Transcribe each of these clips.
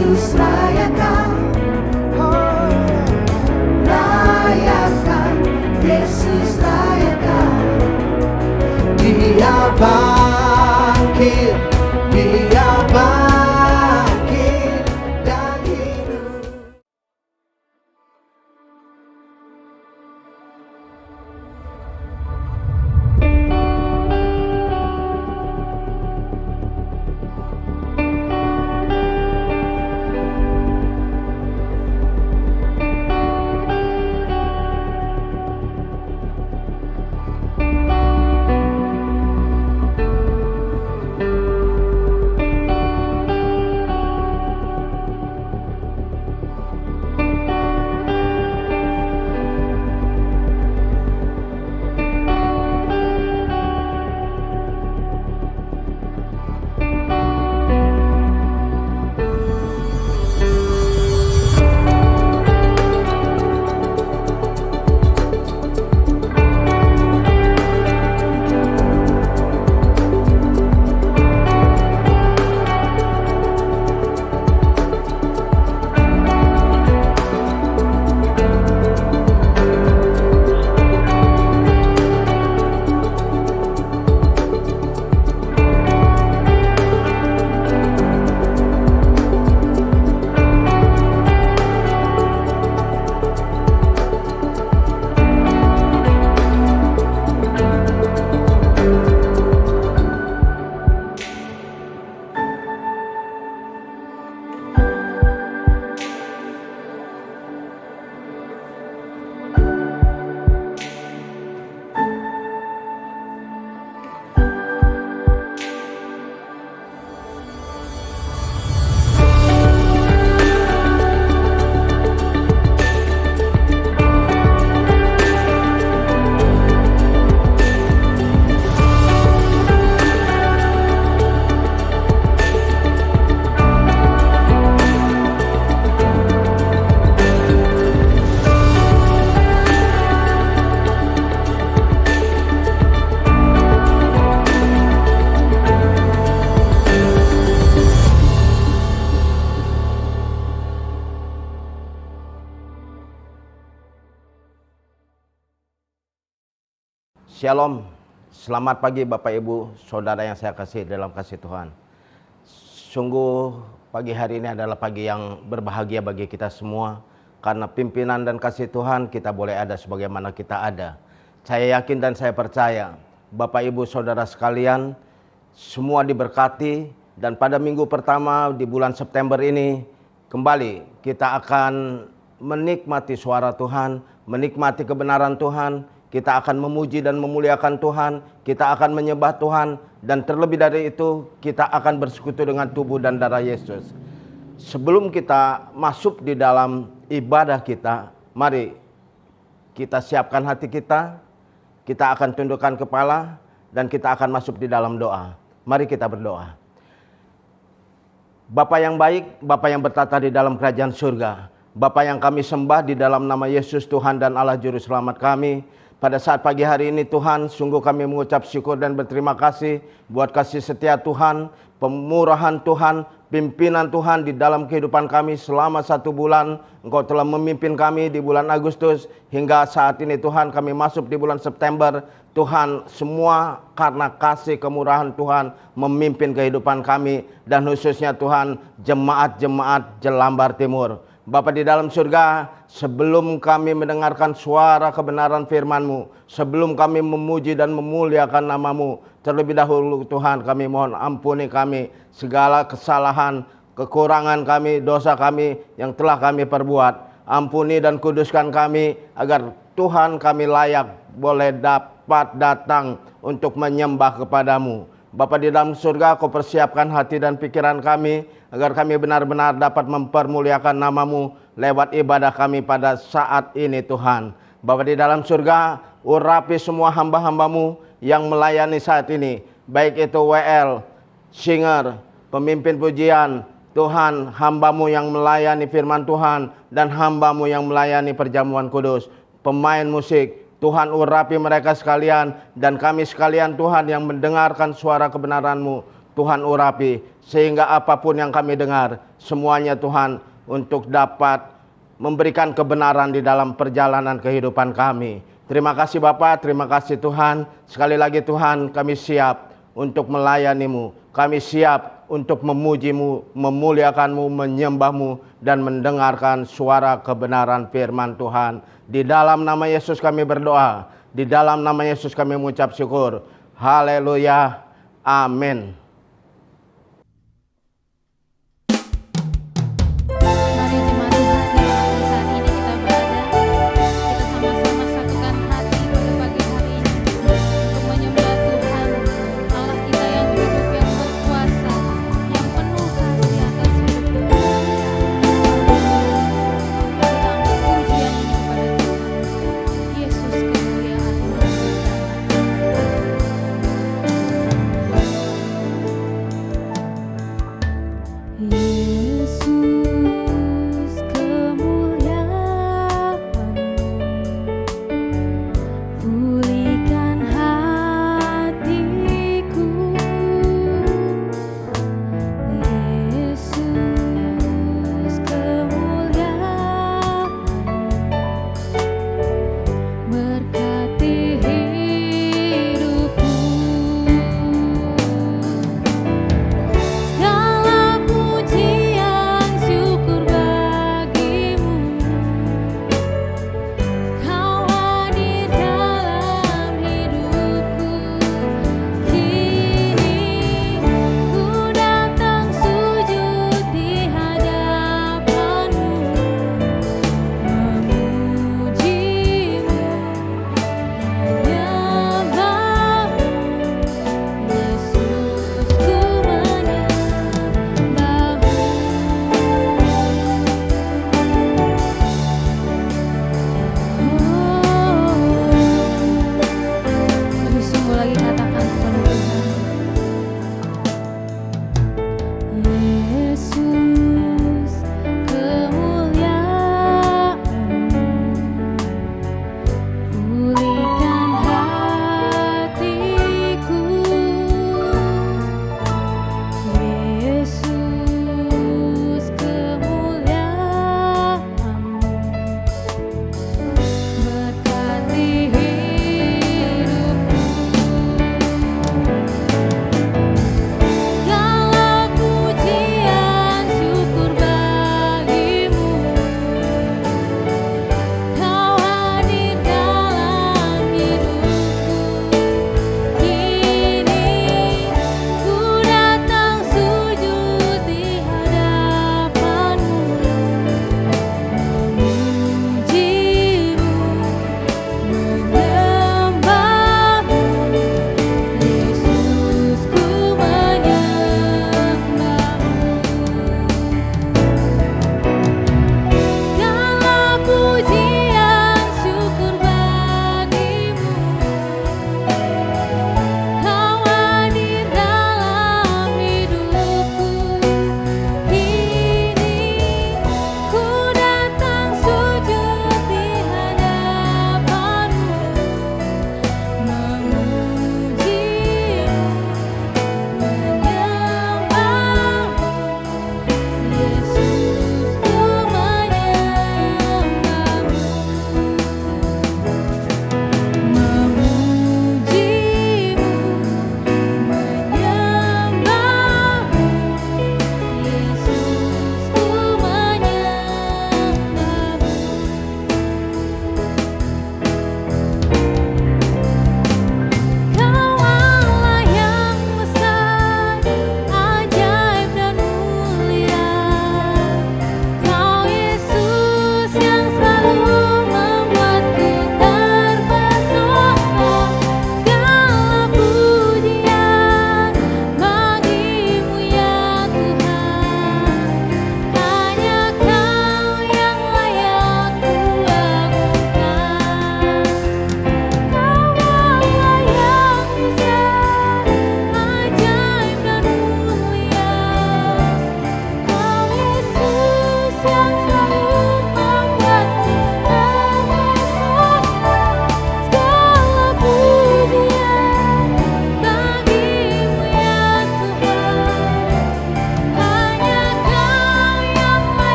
Yesus rayakan, rayakan, Yesus rayakan. Dia bangkit, Dia bangkit dan hidup. Shalom, selamat pagi Bapak Ibu, Saudara yang saya kasih dalam kasih Tuhan. Sungguh pagi hari ini adalah pagi yang berbahagia bagi kita semua. Karena pimpinan dan kasih Tuhan kita boleh ada sebagaimana kita ada. Saya yakin dan saya percaya Bapak Ibu Saudara sekalian semua diberkati. Dan pada minggu pertama di bulan September ini kembali kita akan menikmati suara Tuhan, menikmati kebenaran Tuhan. Kita akan memuji dan memuliakan Tuhan, kita akan menyembah Tuhan, dan terlebih dari itu kita akan bersekutu dengan tubuh dan darah Yesus. Sebelum kita masuk di dalam ibadah kita, mari kita siapkan hati kita akan tundukkan kepala, dan kita akan masuk di dalam doa. Mari kita berdoa. Bapa yang baik, Bapa yang bertata di dalam kerajaan surga, Bapa yang kami sembah di dalam nama Yesus Tuhan dan Allah Juru Selamat kami. Pada saat pagi hari ini Tuhan, sungguh kami mengucap syukur dan berterima kasih buat kasih setia Tuhan, pemurahan Tuhan, pimpinan Tuhan di dalam kehidupan kami selama 1 bulan. Engkau telah memimpin kami di bulan Agustus hingga saat ini Tuhan kami masuk di bulan September. Tuhan, semua karena kasih kemurahan Tuhan memimpin kehidupan kami, dan khususnya Tuhan jemaat-jemaat Jelambar Timur. Bapa di dalam surga, sebelum kami mendengarkan suara kebenaran firman-Mu, sebelum kami memuji dan memuliakan nama-Mu, terlebih dahulu Tuhan kami mohon ampuni kami segala kesalahan, kekurangan kami, dosa kami yang telah kami perbuat. Ampuni dan kuduskan kami agar Tuhan kami layak boleh dapat datang untuk menyembah kepadamu. Bapa di dalam surga, Kau persiapkan hati dan pikiran kami agar kami benar-benar dapat mempermuliakan nama-Mu lewat ibadah kami pada saat ini Tuhan. Bapa di dalam surga, urapi semua hamba-hamba-Mu yang melayani saat ini, baik itu WL, singer, pemimpin pujian, Tuhan, hamba-Mu yang melayani firman Tuhan, dan hamba-Mu yang melayani perjamuan kudus, pemain musik, Tuhan urapi mereka sekalian, dan kami sekalian Tuhan yang mendengarkan suara kebenaran-Mu. Tuhan urapi, sehingga apapun yang kami dengar, semuanya Tuhan untuk dapat memberikan kebenaran di dalam perjalanan kehidupan kami. Terima kasih Bapa, terima kasih Tuhan. Sekali lagi Tuhan, kami siap untuk melayani-Mu. Kami siap untuk memuji-Mu, memuliakan-Mu, menyembah-Mu, dan mendengarkan suara kebenaran firman Tuhan. Di dalam nama Yesus kami berdoa. Di dalam nama Yesus kami mengucap syukur. Haleluya. Amin. Mari jemaat Tuhan, di waktu saat ini kita berada, kita sama-sama satukan hati pada pagi hari ini untuk menyembah Tuhan, Allah kita yang hidup, yang berkuasa, yang penuh kasih atas hidup kita. Kita angkat pujian ini kepada Tuhan. Yesus kemuliaan.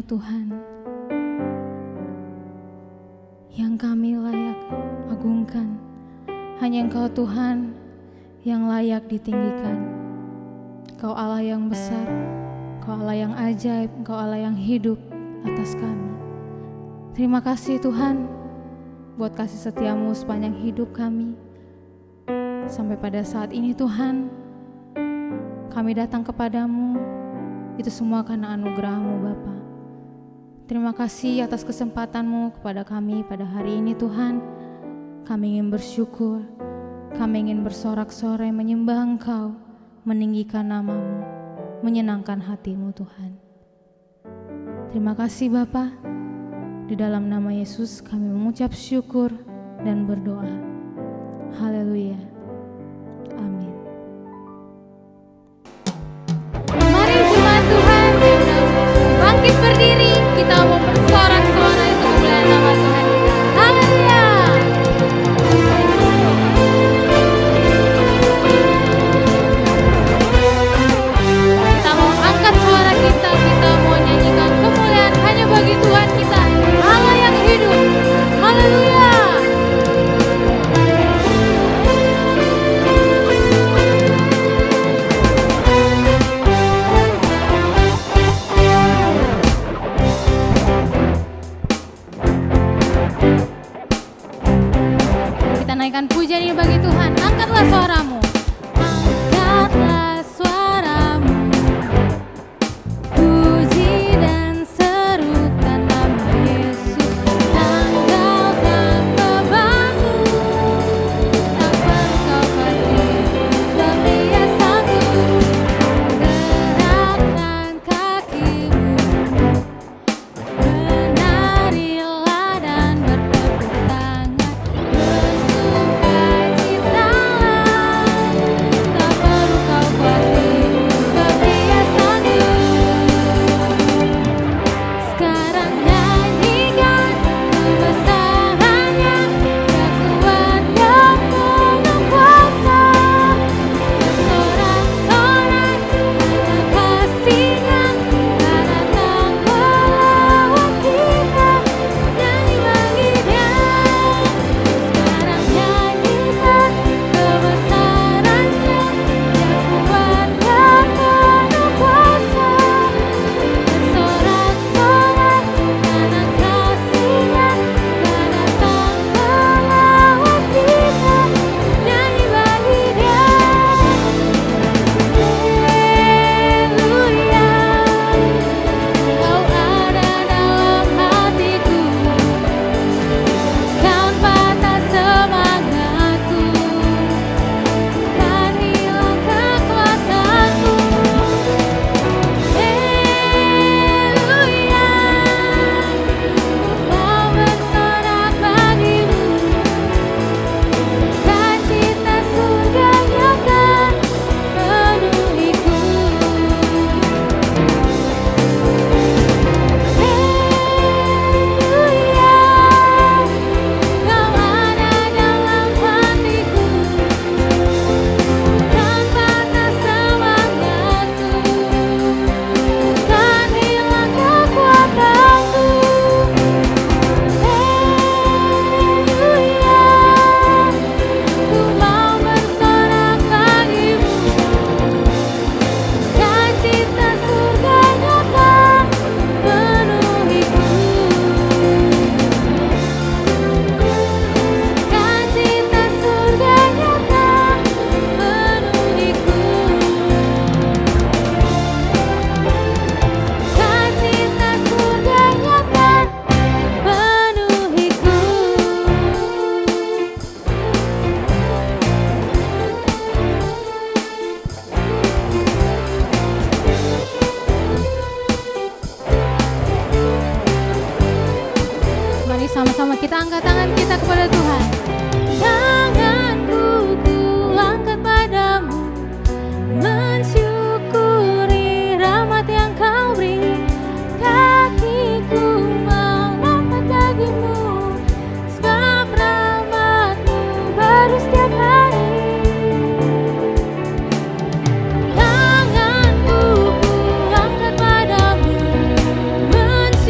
Tuhan yang kami layak agungkan. Hanya Engkau Tuhan yang layak ditinggikan. Engkau Allah yang besar, Engkau Allah yang ajaib, Engkau Allah yang hidup atas kami. Terima kasih Tuhan buat kasih setiamu sepanjang hidup kami. Sampai pada saat ini Tuhan, kami datang kepadamu, itu semua karena anugerah-Mu Bapa. Terima kasih atas kesempatan-Mu kepada kami pada hari ini Tuhan. Kami ingin bersyukur, kami ingin bersorak-sorai menyembah Engkau, meninggikan nama-Mu, menyenangkan hati-Mu Tuhan. Terima kasih Bapa. Di dalam nama Yesus kami mengucap syukur dan berdoa. Haleluya. Amin. Mari jemaat Tuhan, bangkit berdiri, kita mau bersorak-sorai untuk kemuliaan nama Tuhan kita. Haleluya. Kita mau angkat suara kita mau nyanyikan kemuliaan hanya bagi Tuhan kita, Allah yang hidup. Haleluya. Kita naikkan pujian ini bagi Tuhan. Angkatlah suaramu. Angkatlah suaramu. Puji dan serukan nama Yesus. Tanggalkan bebanmu. Tak perlu kau berdiri, setia sanggup. Gerakkan kakimu. Menarilah dan bertepuk tangan. Sama-sama kita angkat tangan kita kepada Tuhan. Tanganku ku angkat padamu, mensyukuri rahmat yang Kau beri. Kakiku melompat bagimu, sebab rahmat-Mu baru setiap hari. Tanganku ku angkat padamu, mensyukuri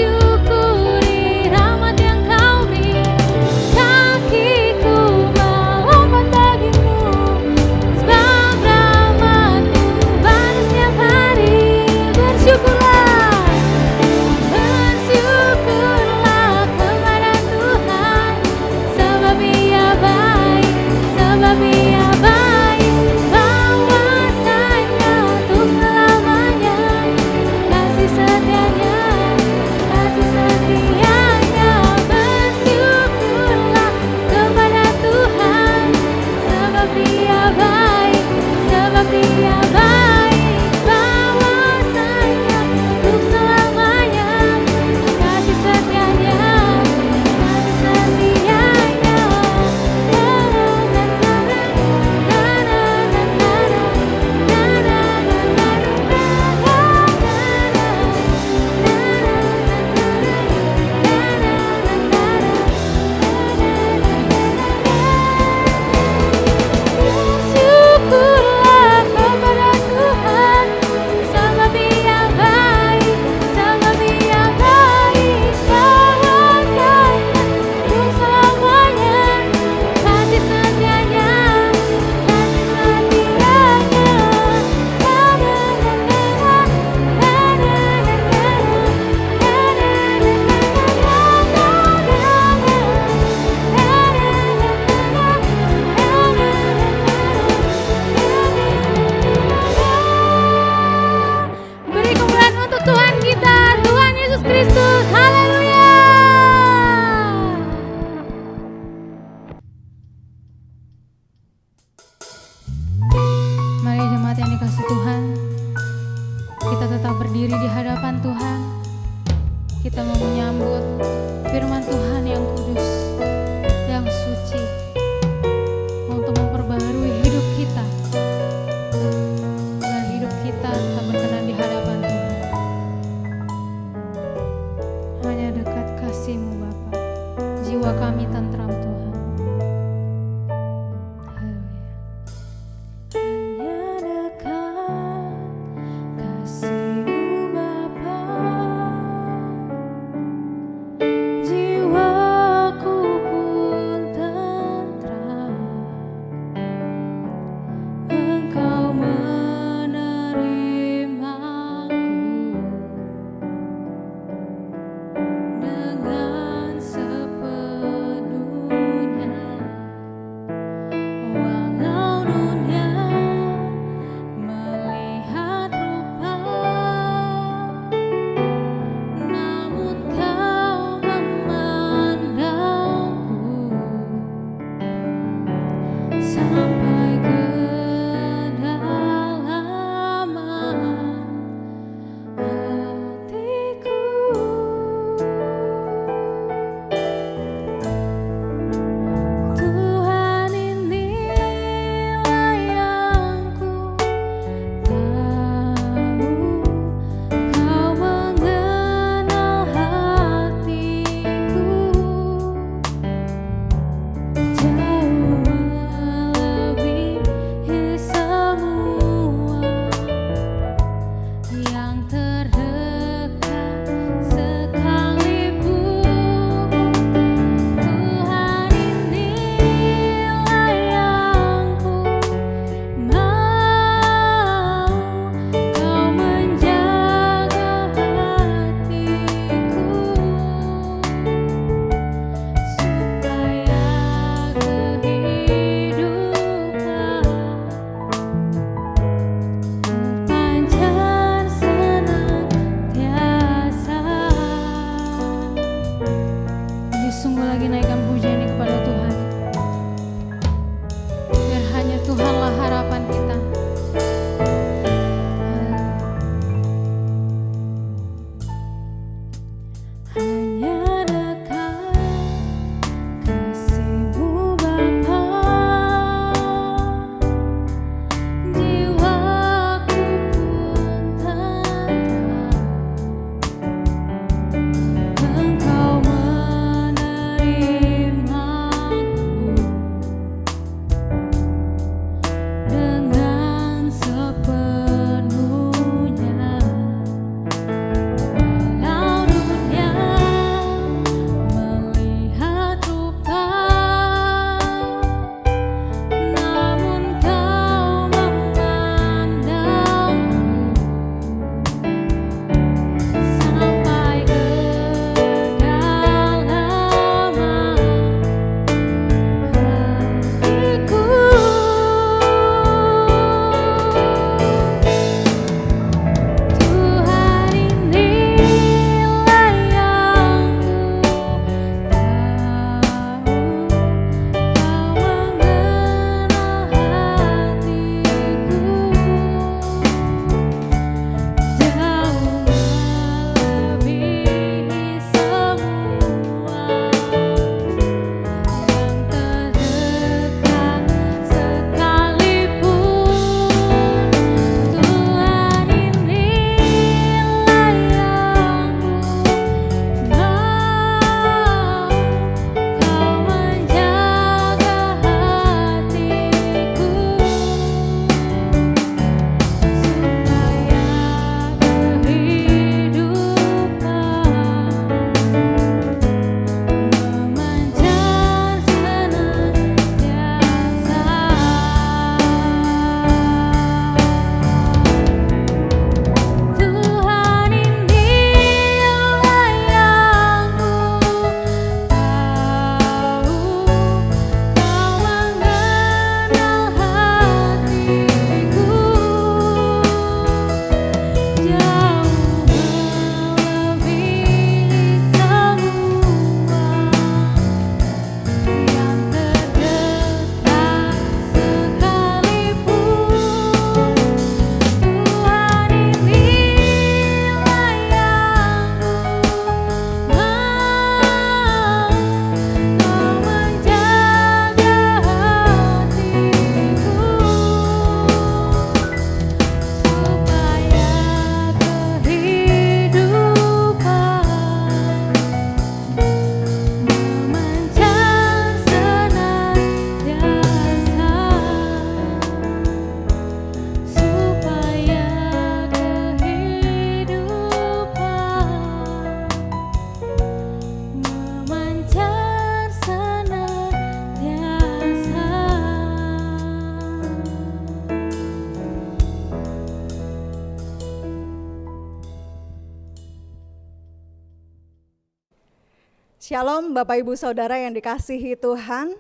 Shalom Bapak Ibu Saudara yang dikasihi Tuhan.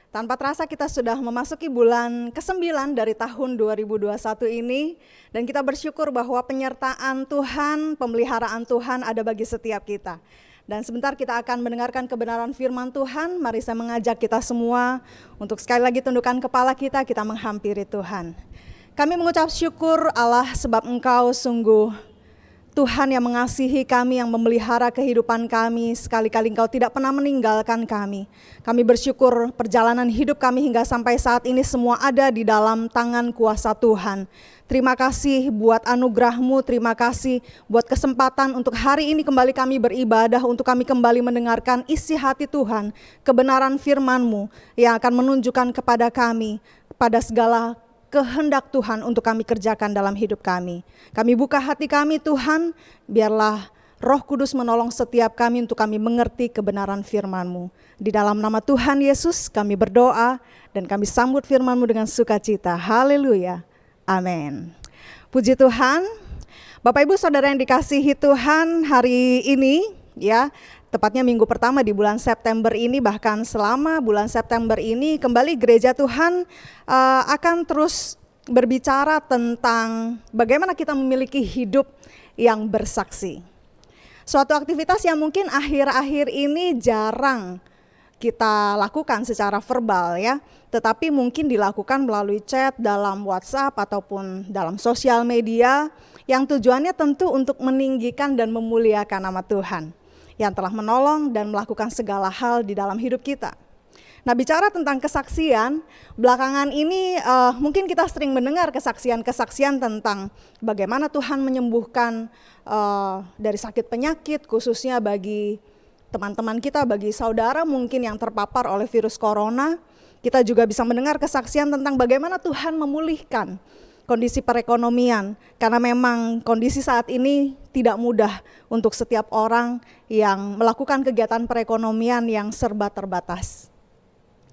Tanpa terasa kita sudah memasuki bulan ke-9 dari tahun 2021 ini. Dan kita bersyukur bahwa penyertaan Tuhan, pemeliharaan Tuhan ada bagi setiap kita. Dan sebentar kita akan mendengarkan kebenaran firman Tuhan. Mari saya mengajak kita semua untuk sekali lagi tundukkan kepala kita menghampiri Tuhan. Kami mengucap syukur Allah sebab Engkau sungguh Tuhan yang mengasihi kami, yang memelihara kehidupan kami, sekali-kali Engkau tidak pernah meninggalkan kami. Kami bersyukur perjalanan hidup kami hingga sampai saat ini semua ada di dalam tangan kuasa Tuhan. Terima kasih buat anugerah-Mu, terima kasih buat kesempatan untuk hari ini kembali kami beribadah, untuk kami kembali mendengarkan isi hati Tuhan, kebenaran firman-Mu yang akan menunjukkan kepada kami, pada segala kehendak Tuhan untuk kami kerjakan dalam hidup kami. Kami buka hati kami Tuhan, biarlah Roh Kudus menolong setiap kami untuk kami mengerti kebenaran firman-Mu. Di dalam nama Tuhan Yesus kami berdoa dan kami sambut firman-Mu dengan sukacita. Haleluya. Amin. Puji Tuhan. Bapak Ibu Saudara yang dikasihi Tuhan, hari ini ya, tepatnya minggu pertama di bulan September ini, bahkan selama bulan September ini kembali gereja Tuhan akan terus berbicara tentang bagaimana kita memiliki hidup yang bersaksi. Suatu aktivitas yang mungkin akhir-akhir ini jarang kita lakukan secara verbal ya, tetapi mungkin dilakukan melalui chat, dalam WhatsApp ataupun dalam sosial media, yang tujuannya tentu untuk meninggikan dan memuliakan nama Tuhan yang telah menolong dan melakukan segala hal di dalam hidup kita. Nah, bicara tentang kesaksian, belakangan ini mungkin kita sering mendengar kesaksian-kesaksian tentang bagaimana Tuhan menyembuhkan dari sakit penyakit, khususnya bagi teman-teman kita, bagi saudara mungkin yang terpapar oleh virus corona. Kita juga bisa mendengar kesaksian tentang bagaimana Tuhan memulihkan kondisi perekonomian, karena memang kondisi saat ini tidak mudah untuk setiap orang yang melakukan kegiatan perekonomian yang serba terbatas.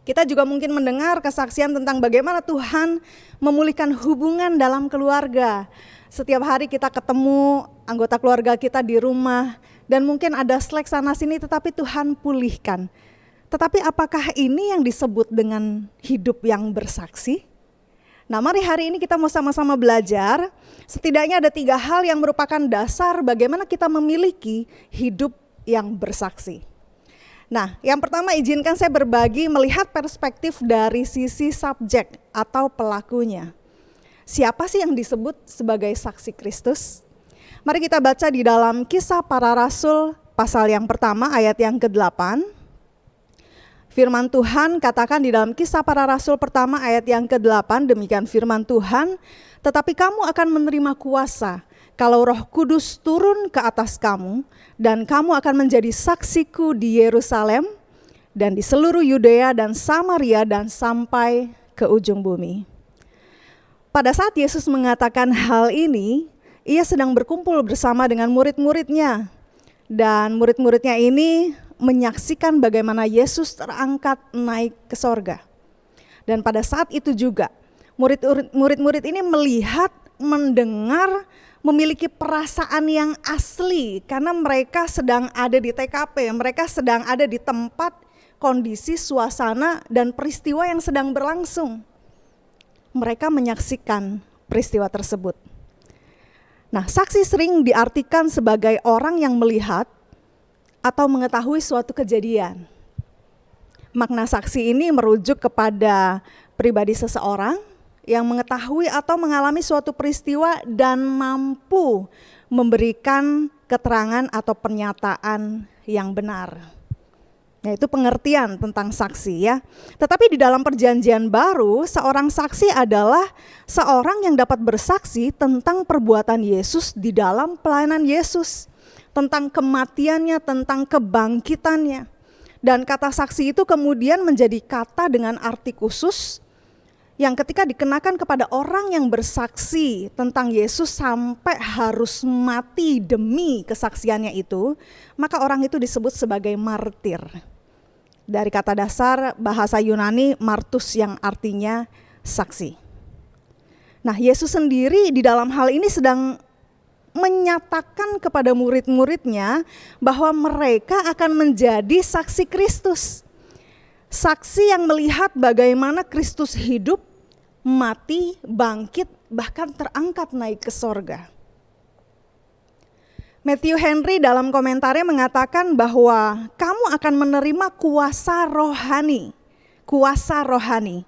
Kita juga mungkin mendengar kesaksian tentang bagaimana Tuhan memulihkan hubungan dalam keluarga. Setiap hari kita ketemu anggota keluarga kita di rumah dan mungkin ada slack sana sini, tetapi Tuhan pulihkan. Tetapi apakah ini yang disebut dengan hidup yang bersaksi? Nah, mari hari ini kita mau sama-sama belajar, setidaknya ada 3 hal yang merupakan dasar bagaimana kita memiliki hidup yang bersaksi. Nah, yang pertama izinkan saya berbagi melihat perspektif dari sisi subjek atau pelakunya. Siapa sih yang disebut sebagai saksi Kristus? Mari kita baca di dalam Kisah Para Rasul pasal yang pertama ayat yang ke-8. Firman Tuhan katakan di dalam Kisah Para Rasul pertama ayat yang ke-8, demikian firman Tuhan, tetapi kamu akan menerima kuasa kalau Roh Kudus turun ke atas kamu, dan kamu akan menjadi saksiku di Yerusalem dan di seluruh Yudea dan Samaria dan sampai ke ujung bumi. Pada saat Yesus mengatakan hal ini, ia sedang berkumpul bersama dengan murid-muridnya, dan murid-muridnya ini menyaksikan bagaimana Yesus terangkat naik ke sorga. Dan pada saat itu juga murid-murid ini melihat, mendengar, memiliki perasaan yang asli karena mereka sedang ada di TKP, mereka sedang ada di tempat, kondisi, suasana, dan peristiwa yang sedang berlangsung. Mereka menyaksikan peristiwa tersebut. Nah, saksi sering diartikan sebagai orang yang melihat atau mengetahui suatu kejadian. Makna saksi ini merujuk kepada pribadi seseorang yang mengetahui atau mengalami suatu peristiwa dan mampu memberikan keterangan atau pernyataan yang benar. Nah, itu pengertian tentang saksi ya. Tetapi di dalam perjanjian baru, seorang saksi adalah seorang yang dapat bersaksi tentang perbuatan Yesus di dalam pelayanan Yesus, tentang kematiannya, tentang kebangkitannya. Dan kata saksi itu kemudian menjadi kata dengan arti khusus yang ketika dikenakan kepada orang yang bersaksi tentang Yesus sampai harus mati demi kesaksiannya itu, maka orang itu disebut sebagai martir. Dari kata dasar bahasa Yunani martus yang artinya saksi. Nah, Yesus sendiri di dalam hal ini sedang menyatakan kepada murid-muridnya bahwa mereka akan menjadi saksi Kristus. Saksi yang melihat bagaimana Kristus hidup, mati, bangkit, bahkan terangkat naik ke sorga. Matthew Henry dalam komentarnya mengatakan bahwa kamu akan menerima kuasa rohani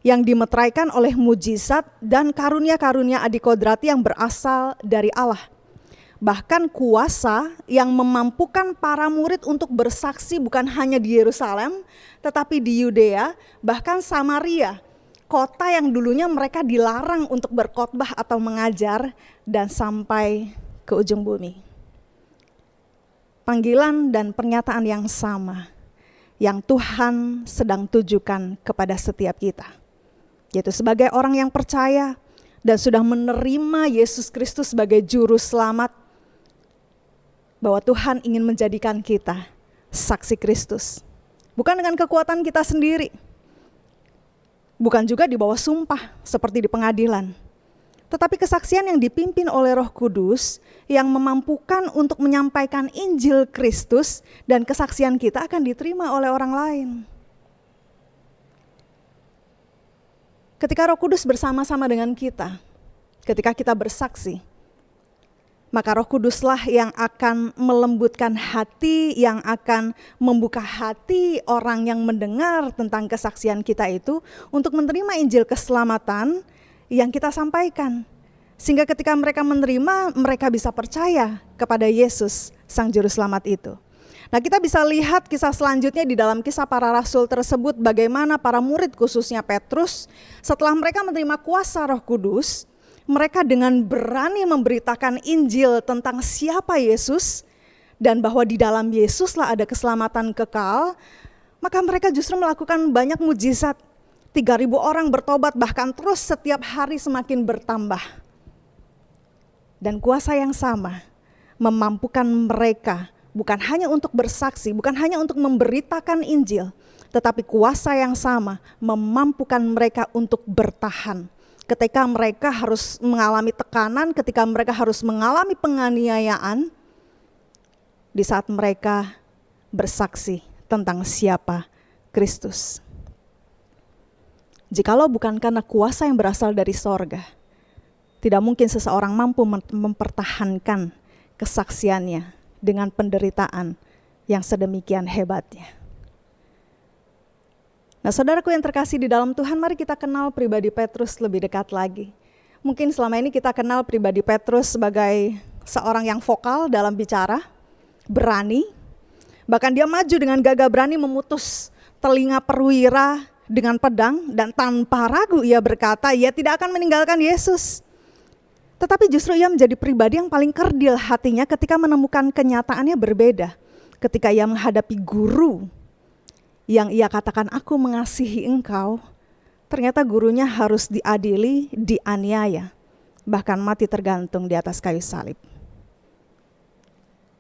yang dimeteraikan oleh mujizat dan karunia-karunia adikodrati yang berasal dari Allah. Bahkan kuasa yang memampukan para murid untuk bersaksi bukan hanya di Yerusalem, tetapi di Yudea, bahkan Samaria, kota yang dulunya mereka dilarang untuk berkhotbah atau mengajar, dan sampai ke ujung bumi. Panggilan dan pernyataan yang sama yang Tuhan sedang tujukan kepada setiap kita, yaitu sebagai orang yang percaya dan sudah menerima Yesus Kristus sebagai juru selamat, bahwa Tuhan ingin menjadikan kita saksi Kristus. Bukan dengan kekuatan kita sendiri, bukan juga di bawah sumpah seperti di pengadilan, tetapi kesaksian yang dipimpin oleh Roh Kudus yang memampukan untuk menyampaikan Injil Kristus, dan kesaksian kita akan diterima oleh orang lain. Ketika Roh Kudus bersama-sama dengan kita, ketika kita bersaksi, maka Roh Kuduslah yang akan melembutkan hati, yang akan membuka hati orang yang mendengar tentang kesaksian kita itu untuk menerima Injil keselamatan yang kita sampaikan. Sehingga ketika mereka menerima, mereka bisa percaya kepada Yesus, Sang Juru Selamat itu. Nah, kita bisa lihat kisah selanjutnya di dalam Kisah Para Rasul tersebut, bagaimana para murid khususnya Petrus, setelah mereka menerima kuasa Roh Kudus, mereka dengan berani memberitakan Injil tentang siapa Yesus dan bahwa di dalam Yesuslah ada keselamatan kekal, maka mereka justru melakukan banyak mujizat. 3.000 orang bertobat, bahkan terus setiap hari semakin bertambah. Dan kuasa yang sama memampukan mereka bukan hanya untuk bersaksi, bukan hanya untuk memberitakan Injil, tetapi kuasa yang sama memampukan mereka untuk bertahan. Ketika mereka harus mengalami tekanan, ketika mereka harus mengalami penganiayaan, di saat mereka bersaksi tentang siapa Kristus. Jikalau bukan karena kuasa yang berasal dari sorga, tidak mungkin seseorang mampu mempertahankan kesaksiannya dengan penderitaan yang sedemikian hebatnya. Nah, saudaraku yang terkasih di dalam Tuhan, mari kita kenal pribadi Petrus lebih dekat lagi. Mungkin selama ini kita kenal pribadi Petrus sebagai seorang yang vokal dalam bicara, berani, bahkan dia maju dengan gagah berani memutus telinga perwira dengan pedang, dan tanpa ragu ia berkata, ia tidak akan meninggalkan Yesus. Tetapi justru ia menjadi pribadi yang paling kerdil hatinya ketika menemukan kenyataannya berbeda. Ketika ia menghadapi guru yang ia katakan, aku mengasihi engkau, ternyata gurunya harus diadili, dianiaya, bahkan mati tergantung di atas kayu salib.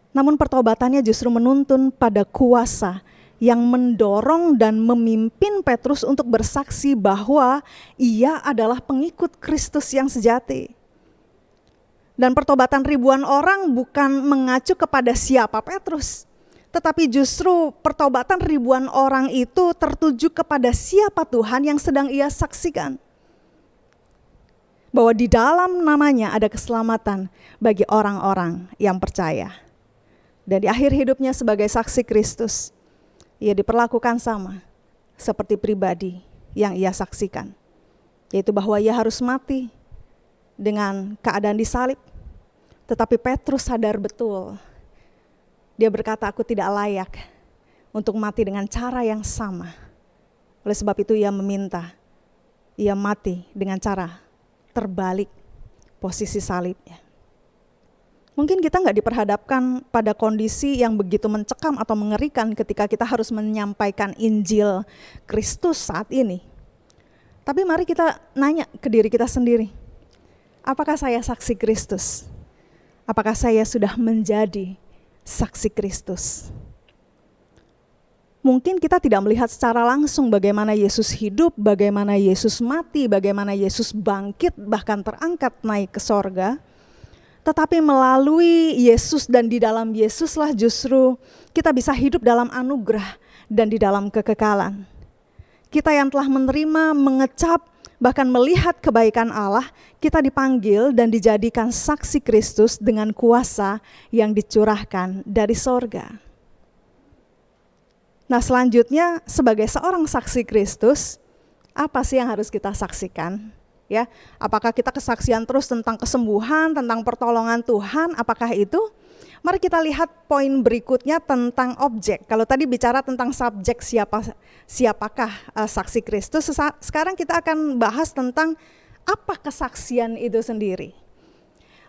Namun pertobatannya justru menuntun pada kuasa yang mendorong dan memimpin Petrus untuk bersaksi bahwa ia adalah pengikut Kristus yang sejati. Dan pertobatan ribuan orang bukan mengacu kepada siapa Petrus, tetapi justru pertobatan ribuan orang itu tertuju kepada siapa Tuhan yang sedang ia saksikan. Bahwa di dalam namanya ada keselamatan bagi orang-orang yang percaya. Dan di akhir hidupnya sebagai saksi Kristus, ia diperlakukan sama seperti pribadi yang ia saksikan. Yaitu bahwa ia harus mati dengan keadaan disalib. Tetapi Petrus sadar betul. Dia berkata, aku tidak layak untuk mati dengan cara yang sama. Oleh sebab itu ia meminta, ia mati dengan cara terbalik posisi salibnya. Mungkin kita gak diperhadapkan pada kondisi yang begitu mencekam atau mengerikan ketika kita harus menyampaikan Injil Kristus saat ini. Tapi mari kita nanya ke diri kita sendiri, apakah saya saksi Kristus? Apakah saya sudah menjadi saksi Kristus? Mungkin kita tidak melihat secara langsung bagaimana Yesus hidup, bagaimana Yesus mati, bagaimana Yesus bangkit, bahkan terangkat naik ke sorga. Tetapi melalui Yesus dan di dalam Yesuslah justru kita bisa hidup dalam anugerah dan di dalam kekekalan. Kita yang telah menerima, mengecap, bahkan melihat kebaikan Allah, kita dipanggil dan dijadikan saksi Kristus dengan kuasa yang dicurahkan dari sorga. Nah, selanjutnya sebagai seorang saksi Kristus, apa sih yang harus kita saksikan? Ya, apakah kita kesaksian terus tentang kesembuhan, tentang pertolongan Tuhan? Apakah itu? Mari kita lihat poin berikutnya tentang objek. Kalau tadi bicara tentang subjek, siapakah saksi Kristus, sekarang kita akan bahas tentang apa kesaksian itu sendiri.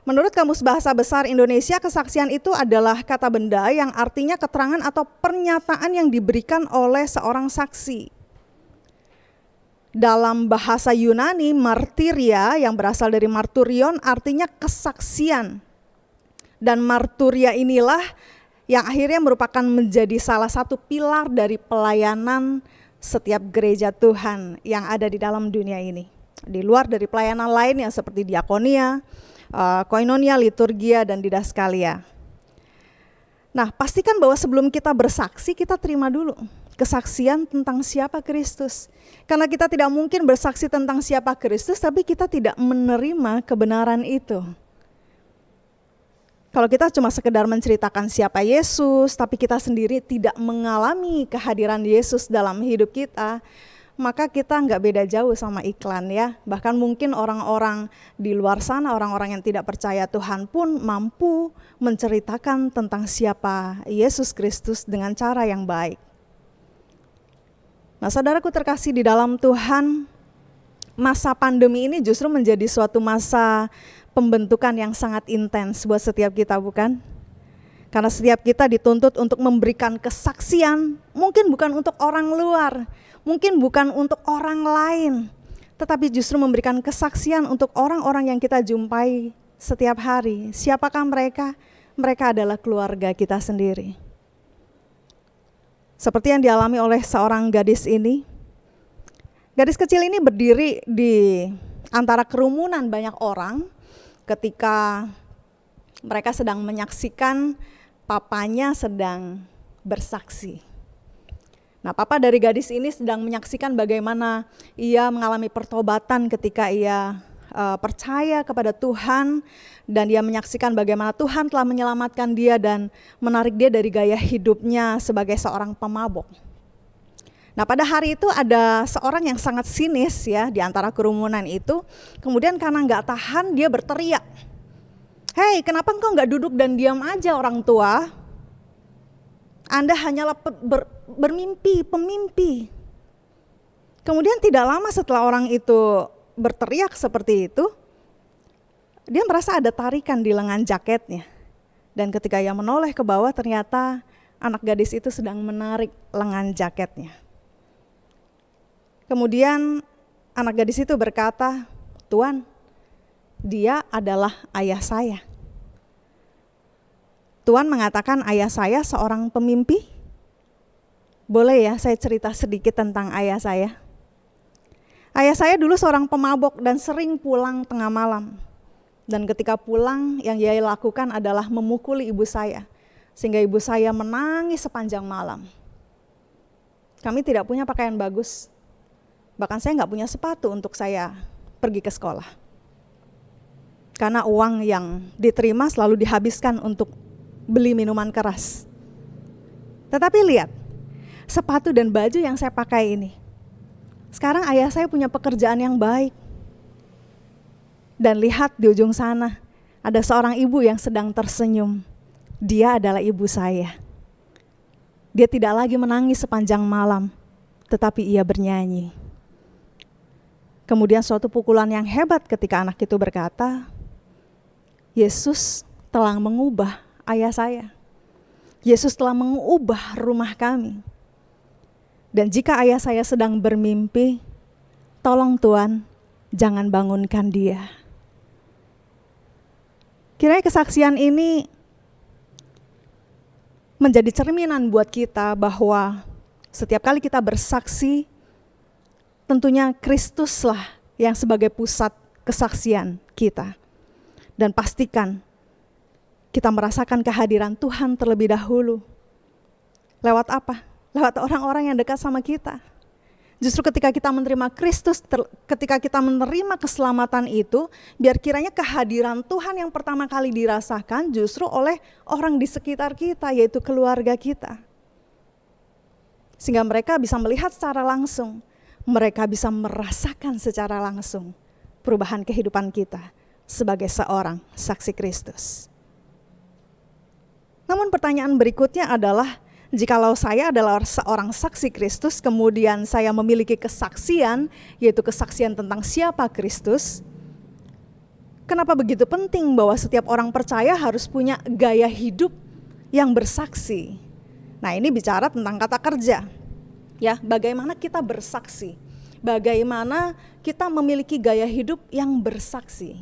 Menurut Kamus Bahasa Besar Indonesia, kesaksian itu adalah kata benda yang artinya keterangan atau pernyataan yang diberikan oleh seorang saksi. Dalam bahasa Yunani, martyria yang berasal dari marturion artinya kesaksian. Dan marturia inilah yang akhirnya merupakan menjadi salah satu pilar dari pelayanan setiap gereja Tuhan yang ada di dalam dunia ini. Di luar dari pelayanan lain yang seperti diakonia, koinonia, liturgia, dan didaskalia. Nah, pastikan bahwa sebelum kita bersaksi, kita terima dulu kesaksian tentang siapa Kristus. Karena kita tidak mungkin bersaksi tentang siapa Kristus, tapi kita tidak menerima kebenaran itu. Kalau kita cuma sekedar menceritakan siapa Yesus, tapi kita sendiri tidak mengalami kehadiran Yesus dalam hidup kita, maka kita nggak beda jauh sama iklan ya. Bahkan mungkin orang-orang di luar sana, orang-orang yang tidak percaya Tuhan pun mampu menceritakan tentang siapa Yesus Kristus dengan cara yang baik. Nah, saudaraku terkasih di dalam Tuhan, masa pandemi ini justru menjadi suatu masa pembentukan yang sangat intens buat setiap kita, bukan? Karena setiap kita dituntut untuk memberikan kesaksian, mungkin bukan untuk orang luar, mungkin bukan untuk orang lain, tetapi justru memberikan kesaksian untuk orang-orang yang kita jumpai setiap hari. Siapakah mereka? Mereka adalah keluarga kita sendiri. Seperti yang dialami oleh seorang gadis ini. Gadis kecil ini berdiri di antara kerumunan banyak orang ketika mereka sedang menyaksikan papanya sedang bersaksi. Nah, papa dari gadis ini sedang menyaksikan bagaimana ia mengalami pertobatan ketika ia percaya kepada Tuhan, dan dia menyaksikan bagaimana Tuhan telah menyelamatkan dia dan menarik dia dari gaya hidupnya sebagai seorang pemabok. Nah, pada hari itu ada seorang yang sangat sinis ya di antara kerumunan itu. Kemudian karena nggak tahan, dia berteriak, "Hei, kenapa engkau nggak duduk dan diam aja orang tua? Anda hanyalah bermimpi, pemimpi." Kemudian tidak lama setelah orang itu berteriak seperti itu, dia merasa ada tarikan di lengan jaketnya. Dan ketika ia menoleh ke bawah, ternyata anak gadis itu sedang menarik lengan jaketnya. Kemudian anak gadis itu berkata, "Tuan, dia adalah ayah saya." Tuan mengatakan ayah saya seorang pemimpi. Boleh ya saya cerita sedikit tentang ayah saya? Ayah saya dulu seorang pemabok dan sering pulang tengah malam. Dan ketika pulang yang ia lakukan adalah memukuli ibu saya. Sehingga ibu saya menangis sepanjang malam. Kami tidak punya pakaian bagus. Bahkan saya nggak punya sepatu untuk saya pergi ke sekolah. Karena uang yang diterima selalu dihabiskan untuk beli minuman keras. Tetapi lihat, sepatu dan baju yang saya pakai ini, sekarang ayah saya punya pekerjaan yang baik. Dan lihat di ujung sana, ada seorang ibu yang sedang tersenyum. Dia adalah ibu saya. Dia tidak lagi menangis sepanjang malam, tetapi ia bernyanyi. Kemudian suatu pukulan yang hebat ketika anak itu berkata, Yesus telah mengubah ayah saya. Yesus telah mengubah rumah kami. Dan jika ayah saya sedang bermimpi, tolong Tuhan, jangan bangunkan dia. Kiranya kesaksian ini menjadi cerminan buat kita bahwa setiap kali kita bersaksi, tentunya Kristuslah yang sebagai pusat kesaksian kita. Dan pastikan kita merasakan kehadiran Tuhan terlebih dahulu. Lewat apa? Lewat orang-orang yang dekat sama kita. Justru ketika kita menerima Kristus, ketika kita menerima keselamatan itu, biar kiranya kehadiran Tuhan yang pertama kali dirasakan justru oleh orang di sekitar kita, yaitu keluarga kita. Sehingga mereka bisa melihat secara langsung, mereka bisa merasakan secara langsung perubahan kehidupan kita sebagai seorang saksi Kristus. Namun pertanyaan berikutnya adalah, jikalau saya adalah seorang saksi Kristus, kemudian saya memiliki kesaksian, yaitu kesaksian tentang siapa Kristus, kenapa begitu penting bahwa setiap orang percaya harus punya gaya hidup yang bersaksi? Nah, ini bicara tentang kata kerja. Ya, bagaimana kita bersaksi? Bagaimana kita memiliki gaya hidup yang bersaksi?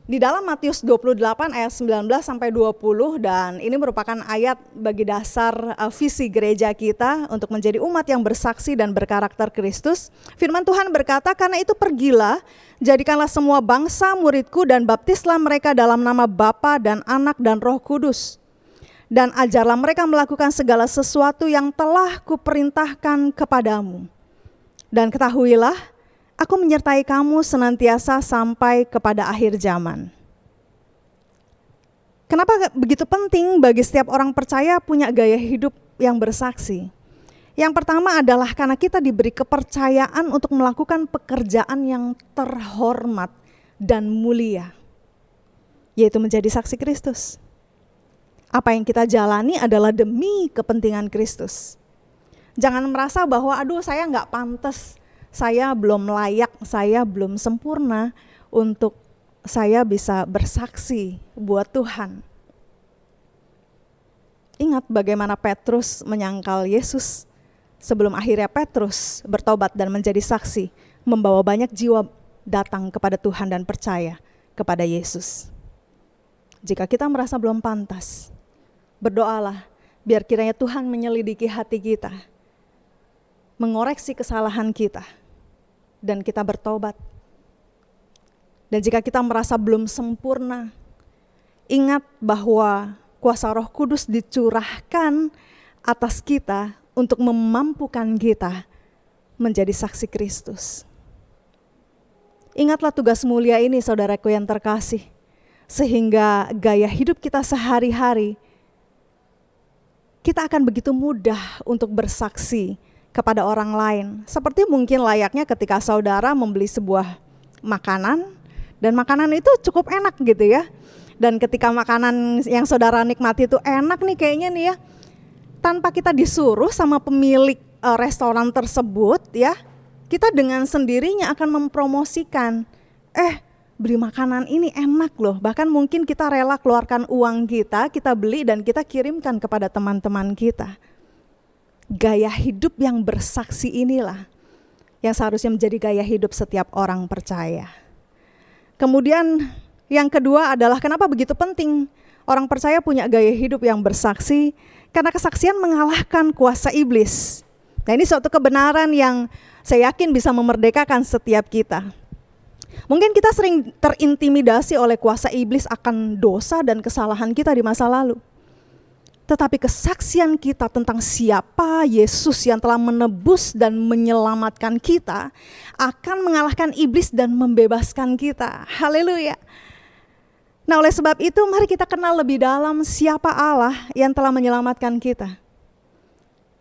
Di dalam Matius 28 ayat 19 sampai 20, dan ini merupakan ayat bagi dasar visi gereja kita untuk menjadi umat yang bersaksi dan berkarakter Kristus. Firman Tuhan berkata, "Karena itu pergilah, jadikanlah semua bangsa muridku dan baptislah mereka dalam nama Bapa dan Anak dan Roh Kudus. Dan ajarlah mereka melakukan segala sesuatu yang telah kuperintahkan kepadamu. Dan ketahuilah, Aku menyertai kamu senantiasa sampai kepada akhir zaman." Kenapa begitu penting bagi setiap orang percaya punya gaya hidup yang bersaksi? Yang pertama adalah karena kita diberi kepercayaan untuk melakukan pekerjaan yang terhormat dan mulia, yaitu menjadi saksi Kristus. Apa yang kita jalani adalah demi kepentingan Kristus. Jangan merasa bahwa aduh saya nggak pantas, saya belum layak, saya belum sempurna untuk saya bisa bersaksi buat Tuhan. Ingat bagaimana Petrus menyangkal Yesus sebelum akhirnya Petrus bertobat dan menjadi saksi, membawa banyak jiwa datang kepada Tuhan dan percaya kepada Yesus. Jika kita merasa belum pantas, berdoalah biar kiranya Tuhan menyelidiki hati kita, mengoreksi kesalahan kita, dan kita bertobat. Dan jika kita merasa belum sempurna, ingat bahwa kuasa Roh Kudus dicurahkan atas kita untuk memampukan kita menjadi saksi Kristus. Ingatlah tugas mulia ini, saudaraku yang terkasih, sehingga gaya hidup kita sehari-hari, kita akan begitu mudah untuk bersaksi kepada orang lain. Seperti mungkin layaknya ketika saudara membeli sebuah makanan, dan makanan itu cukup enak gitu ya. Dan ketika makanan yang saudara nikmati itu enak nih kayaknya nih ya, tanpa kita disuruh sama pemilik restoran tersebut ya, kita dengan sendirinya akan mempromosikan, beli makanan ini enak loh. Bahkan mungkin kita rela keluarkan uang kita beli dan kita kirimkan kepada teman-teman kita. Gaya hidup yang bersaksi inilah yang seharusnya menjadi gaya hidup setiap orang percaya. Kemudian yang kedua adalah kenapa begitu penting orang percaya punya gaya hidup yang bersaksi? Karena kesaksian mengalahkan kuasa iblis. Nah, ini suatu kebenaran yang saya yakin bisa memerdekakan setiap kita. Mungkin kita sering terintimidasi oleh kuasa iblis akan dosa dan kesalahan kita di masa lalu. Tetapi kesaksian kita tentang siapa Yesus yang telah menebus dan menyelamatkan kita akan mengalahkan iblis dan membebaskan kita. Haleluya. Nah, oleh sebab itu mari kita kenal lebih dalam siapa Allah yang telah menyelamatkan kita.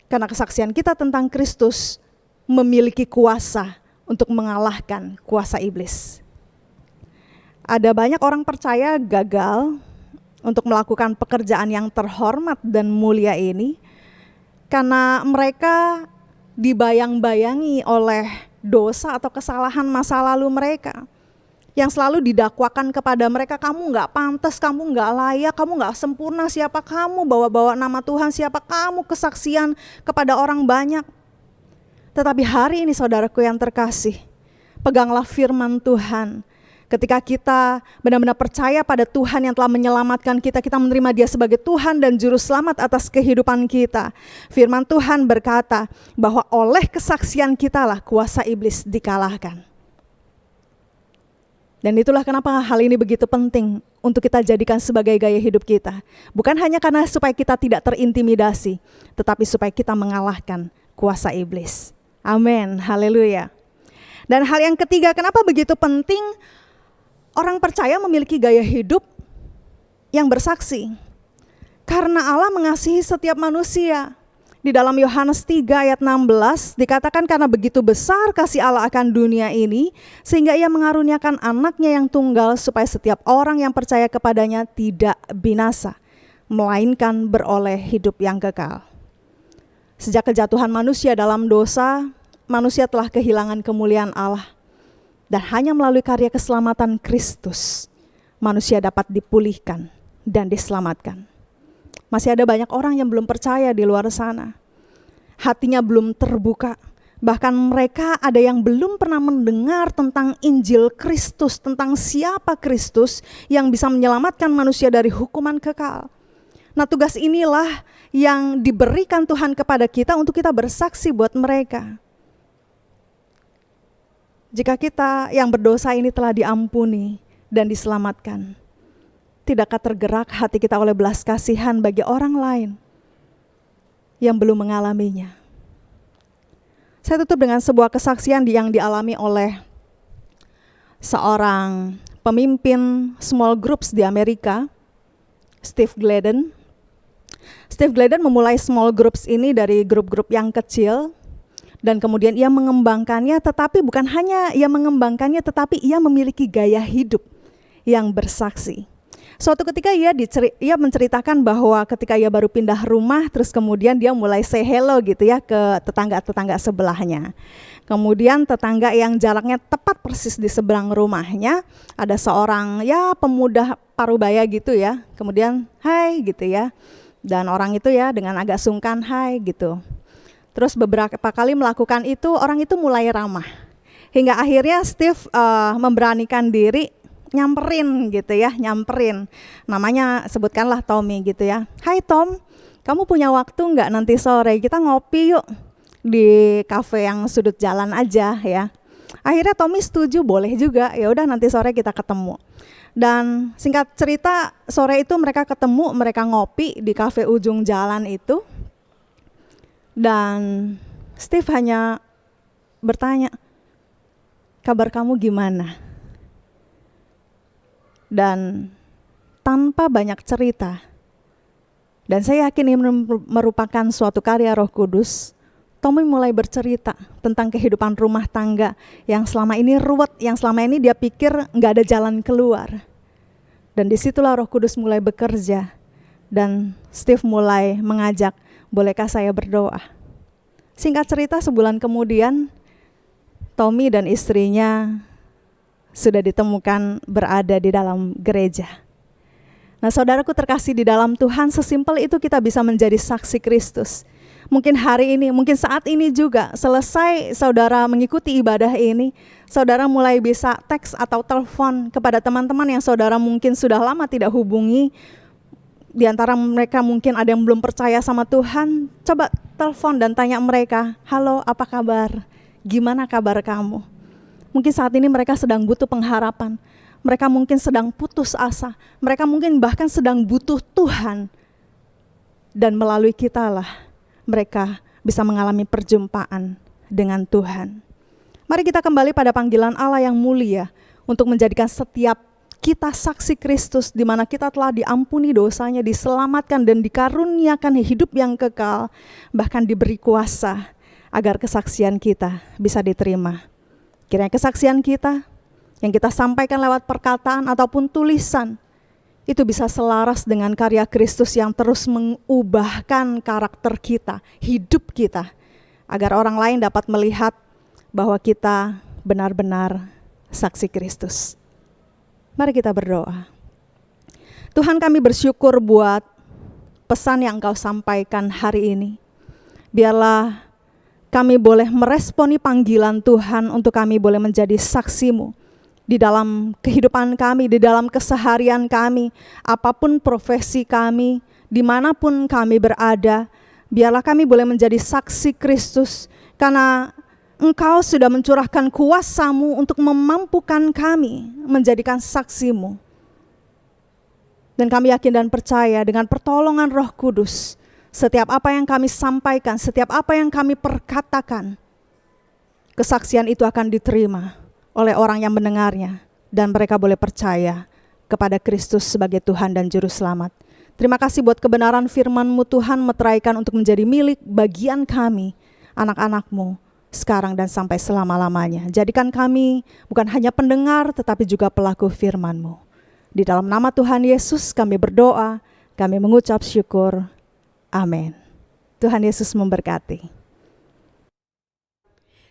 Karena kesaksian kita tentang Kristus memiliki kuasa untuk mengalahkan kuasa iblis. Ada banyak orang percaya gagal untuk melakukan pekerjaan yang terhormat dan mulia ini karena mereka dibayang-bayangi oleh dosa atau kesalahan masa lalu mereka yang selalu didakwakan kepada mereka, kamu gak pantas, kamu gak layak, kamu gak sempurna, siapa kamu bawa-bawa nama Tuhan, siapa kamu kesaksian kepada orang banyak. Tetapi hari ini saudaraku yang terkasih, peganglah firman Tuhan. Ketika kita benar-benar percaya pada Tuhan yang telah menyelamatkan kita, kita menerima Dia sebagai Tuhan dan Juru Selamat atas kehidupan kita. Firman Tuhan berkata bahwa oleh kesaksian kitalah kuasa iblis dikalahkan. Dan itulah kenapa hal ini begitu penting untuk kita jadikan sebagai gaya hidup kita. Bukan hanya karena supaya kita tidak terintimidasi, tetapi supaya kita mengalahkan kuasa iblis. Amin, haleluya. Dan hal yang ketiga, kenapa begitu penting orang percaya memiliki gaya hidup yang bersaksi? Karena Allah mengasihi setiap manusia. Di dalam Yohanes 3 ayat 16 dikatakan karena begitu besar kasih Allah akan dunia ini sehingga ia mengaruniakan anaknya yang tunggal supaya setiap orang yang percaya kepadanya tidak binasa, melainkan beroleh hidup yang kekal. Sejak kejatuhan manusia dalam dosa, manusia telah kehilangan kemuliaan Allah. Dan hanya melalui karya keselamatan Kristus, manusia dapat dipulihkan dan diselamatkan. Masih ada banyak orang yang belum percaya di luar sana. Hatinya belum terbuka. Bahkan mereka ada yang belum pernah mendengar tentang Injil Kristus, tentang siapa Kristus yang bisa menyelamatkan manusia dari hukuman kekal. Nah, tugas inilah yang diberikan Tuhan kepada kita untuk kita bersaksi buat mereka. Jika kita yang berdosa ini telah diampuni dan diselamatkan, tidakkah tergerak hati kita oleh belas kasihan bagi orang lain yang belum mengalaminya? Saya tutup dengan sebuah kesaksian yang dialami oleh seorang pemimpin small groups di Amerika, Steve Gladden. Steve Gladden memulai small groups ini dari grup-grup yang kecil, dan kemudian ia mengembangkannya, tetapi bukan hanya ia mengembangkannya, tetapi ia memiliki gaya hidup yang bersaksi. Suatu ketika ia menceritakan bahwa ketika ia baru pindah rumah, terus kemudian dia mulai say hello gitu ya ke tetangga-tetangga sebelahnya. Kemudian tetangga yang jaraknya tepat persis di seberang rumahnya, ada seorang ya pemuda parubaya gitu ya. Kemudian hai gitu ya. Dan orang itu ya dengan agak sungkan hai gitu. Terus beberapa kali melakukan itu, orang itu mulai ramah. Hingga akhirnya Steve memberanikan diri nyamperin gitu ya, nyamperin. Namanya sebutkanlah Tommy gitu ya. Hai Tom, kamu punya waktu nggak nanti sore kita ngopi yuk di kafe yang sudut jalan aja ya. Akhirnya Tommy setuju, boleh juga. Ya udah nanti sore kita ketemu. Dan singkat cerita sore itu mereka ketemu, mereka ngopi di kafe ujung jalan itu. Dan Steve hanya bertanya, kabar kamu gimana? Dan tanpa banyak cerita, dan saya yakin ini merupakan suatu karya Roh Kudus, Tommy mulai bercerita tentang kehidupan rumah tangga yang selama ini ruwet, yang selama ini dia pikir nggak ada jalan keluar. Dan disitulah Roh Kudus mulai bekerja, dan Steve mulai mengajak, bolehkah saya berdoa? Singkat cerita sebulan kemudian, Tommy dan istrinya sudah ditemukan berada di dalam gereja. Nah, saudaraku terkasih di dalam Tuhan, sesimpel itu kita bisa menjadi saksi Kristus. Mungkin hari ini, mungkin saat ini juga, selesai saudara mengikuti ibadah ini, saudara mulai bisa teks atau telepon kepada teman-teman yang saudara mungkin sudah lama tidak hubungi. Di antara mereka mungkin ada yang belum percaya sama Tuhan, coba telepon dan tanya mereka, halo apa kabar? Gimana kabar kamu? Mungkin saat ini mereka sedang butuh pengharapan. Mereka mungkin sedang putus asa. Mereka mungkin bahkan sedang butuh Tuhan. Dan melalui kitalah mereka bisa mengalami perjumpaan dengan Tuhan. Mari kita kembali pada panggilan Allah yang mulia untuk menjadikan setiap kita saksi Kristus, di mana kita telah diampuni dosanya, diselamatkan dan dikaruniakan hidup yang kekal, bahkan diberi kuasa agar kesaksian kita bisa diterima. Kiranya kesaksian kita yang kita sampaikan lewat perkataan ataupun tulisan itu bisa selaras dengan karya Kristus yang terus mengubahkan karakter kita, hidup kita, agar orang lain dapat melihat bahwa kita benar-benar saksi Kristus. Mari kita berdoa. Tuhan, kami bersyukur buat pesan yang Engkau sampaikan hari ini. Biarlah kami boleh meresponi panggilan Tuhan untuk kami boleh menjadi saksi-Mu di dalam kehidupan kami, di dalam keseharian kami, apapun profesi kami, dimanapun kami berada. Biarlah kami boleh menjadi saksi Kristus, karena Engkau sudah mencurahkan kuasa-Mu untuk memampukan kami menjadikan saksi-Mu. Dan kami yakin dan percaya dengan pertolongan Roh Kudus, setiap apa yang kami sampaikan, setiap apa yang kami perkatakan, kesaksian itu akan diterima oleh orang yang mendengarnya, dan mereka boleh percaya kepada Kristus sebagai Tuhan dan Juru Selamat. Terima kasih buat kebenaran firman-Mu Tuhan, meteraikan untuk menjadi milik bagian kami, anak-anak-Mu, sekarang dan sampai selama-lamanya. Jadikan kami bukan hanya pendengar, tetapi juga pelaku firman-Mu. Di dalam nama Tuhan Yesus kami berdoa, kami mengucap syukur. Amin. Tuhan Yesus memberkati.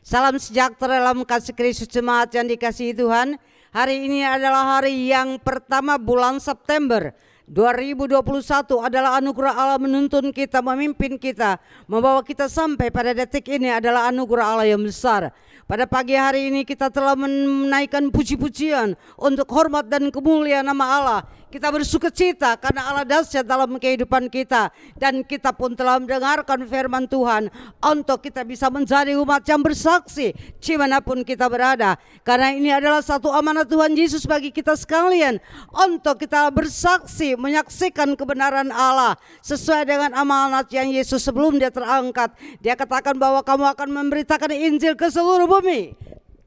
Salam sejahtera dalam kasih Kristus jemaat yang dikasihi Tuhan. Hari ini adalah hari yang pertama bulan September 2021, adalah anugerah Allah menuntun kita, memimpin kita, membawa kita sampai pada detik ini adalah anugerah Allah yang besar. Pada pagi hari ini kita telah menaikkan puji-pujian untuk hormat dan kemuliaan nama Allah. Kita bersukacita karena Allah dahsyat dalam kehidupan kita, dan kita pun telah mendengarkan firman Tuhan untuk kita bisa menjadi umat yang bersaksi dimanapun kita berada. Karena ini adalah satu amanat Tuhan Yesus bagi kita sekalian, untuk kita bersaksi, menyaksikan kebenaran Allah sesuai dengan amanat yang Yesus sebelum dia terangkat. Dia katakan bahwa kamu akan memberitakan Injil ke seluruh bumi.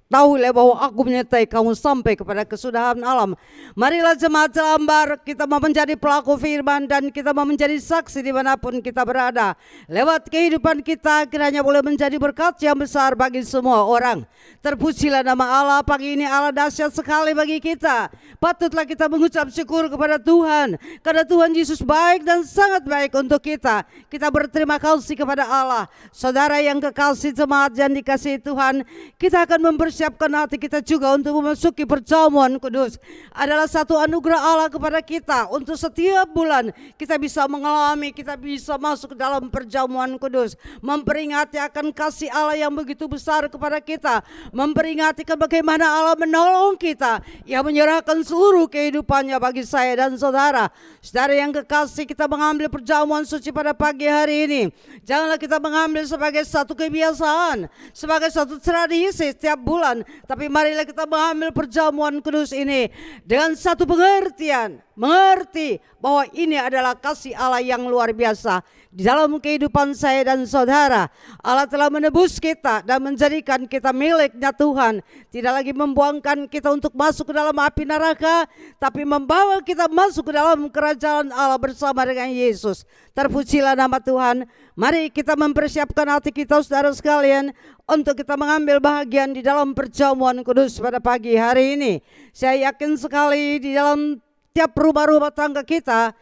Tahulah bahwa aku menyertai kamu sampai kepada kesudahan alam. Marilah jemaat Jelambar, kita mau menjadi pelaku firman dan kita mau menjadi saksi dimanapun kita berada. Lewat kehidupan kita kiranya boleh menjadi berkat yang besar bagi semua orang. Terpujilah nama Allah pagi ini, Allah dahsyat sekali bagi kita. Patutlah kita mengucap syukur kepada Tuhan, karena Tuhan Yesus baik dan sangat baik untuk kita. Kita berterima kasih kepada Allah. Saudara yang kekasih, jemaat yang dikasihi Tuhan, kita akan mempersiapkan hati kita juga untuk memasuki perjamuan kudus. Adalah satu anugerah Allah kepada kita untuk setiap bulan kita bisa mengalami, kita bisa masuk ke dalam perjamuan kudus, memperingati akan kasih Allah yang begitu besar kepada kita, memperingati bagaimana Allah menolong kita, yang menyerahkan seluruh kehidupannya bagi saya dan saudara. Saudara yang kekasih, kita mengambil perjamuan suci pada pagi hari ini. Janganlah kita mengambil sebagai satu kebiasaan, sebagai satu tradisi setiap bulan, tapi marilah kita mengambil perjamuan kudus ini dengan satu pengertian, mengerti bahwa ini adalah kasih Allah yang luar biasa di dalam kehidupan saya dan saudara. Allah telah menebus kita dan menjadikan kita miliknya Tuhan, tidak lagi membuangkan kita untuk masuk ke dalam api neraka, tapi membawa kita masuk ke dalam kerajaan Allah bersama dengan Yesus. Terpujilah nama Tuhan. Mari kita mempersiapkan hati kita, saudara sekalian, untuk kita mengambil bahagian di dalam perjamuan kudus pada pagi hari ini. Saya yakin sekali di dalam tiap rumah-rumah tangga kita